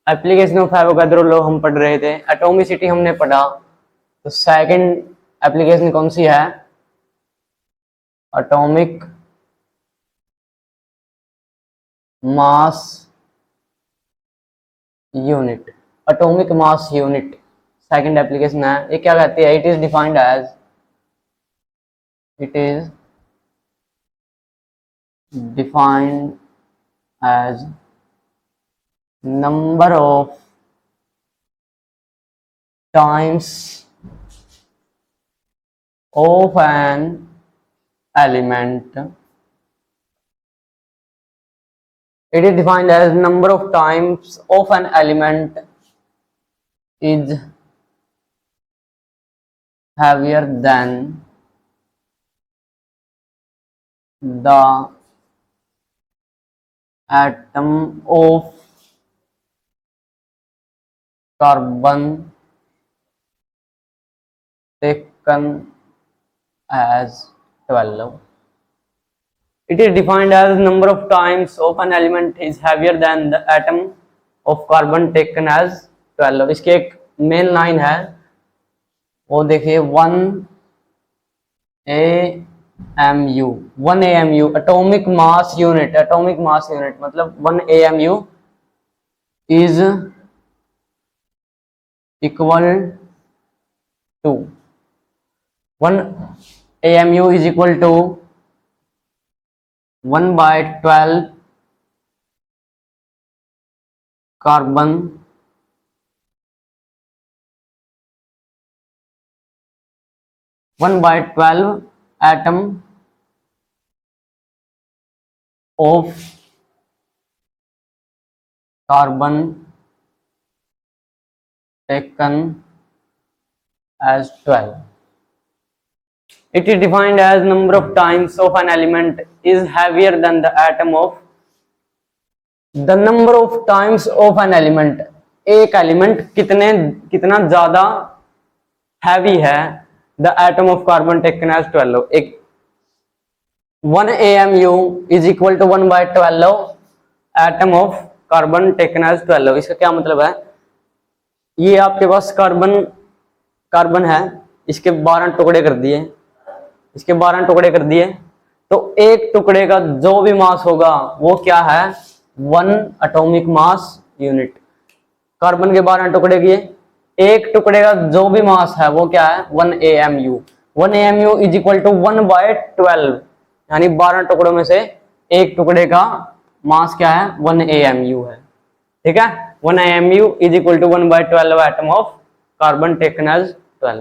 Application of Avogadro law हम पढ़ रहे थे, एटॉमिसिटी हमने पढ़ा। तो सेकंड एप्लीकेशन कौन सी है? Atomic mass unit. Atomic mass unit second application है। ये क्या कहती है? It is defined as number of times of an element. It is defined as number of times of an element is heavier than the atom of carbon taken as 12. It is defined as number of times of an element is heavier than the atom of carbon taken as 12. इसके एक main line है, वो देखिए 1 AMU। 1 AMU atomic mass unit. Atomic mass unit मतलब 1 AMU is equal to 1 AMU is equal to 1/12 carbon atom of carbon taken as 12. It is defined as number of times of an element is heavier than the atom of the number of times of an element। एक element कितना ज्यादा heavy है the atom of carbon taken as 12। एक 1 AMU is equal to 1/12 atom of carbon taken as 12। इसका क्या मतलब है? ये आपके पास कार्बन है, इसके 12 टुकड़े कर दिए, इसके 12 टुकड़े कर दिए, तो एक टुकड़े का जो भी मास होगा वो क्या है? 1 एटॉमिक मास यूनिट। कार्बन के 12 टुकड़े किए, एक टुकड़े का जो भी मास है वो क्या है? 1 AMU। 1 AMU is equal to 1/12, यानी 12 टुकड़ों में से एक टुकड़े का मास क्या है? 1 AMU है। ठीक है, 1 AMU is equal to 1/12 atom of carbon taken as 12।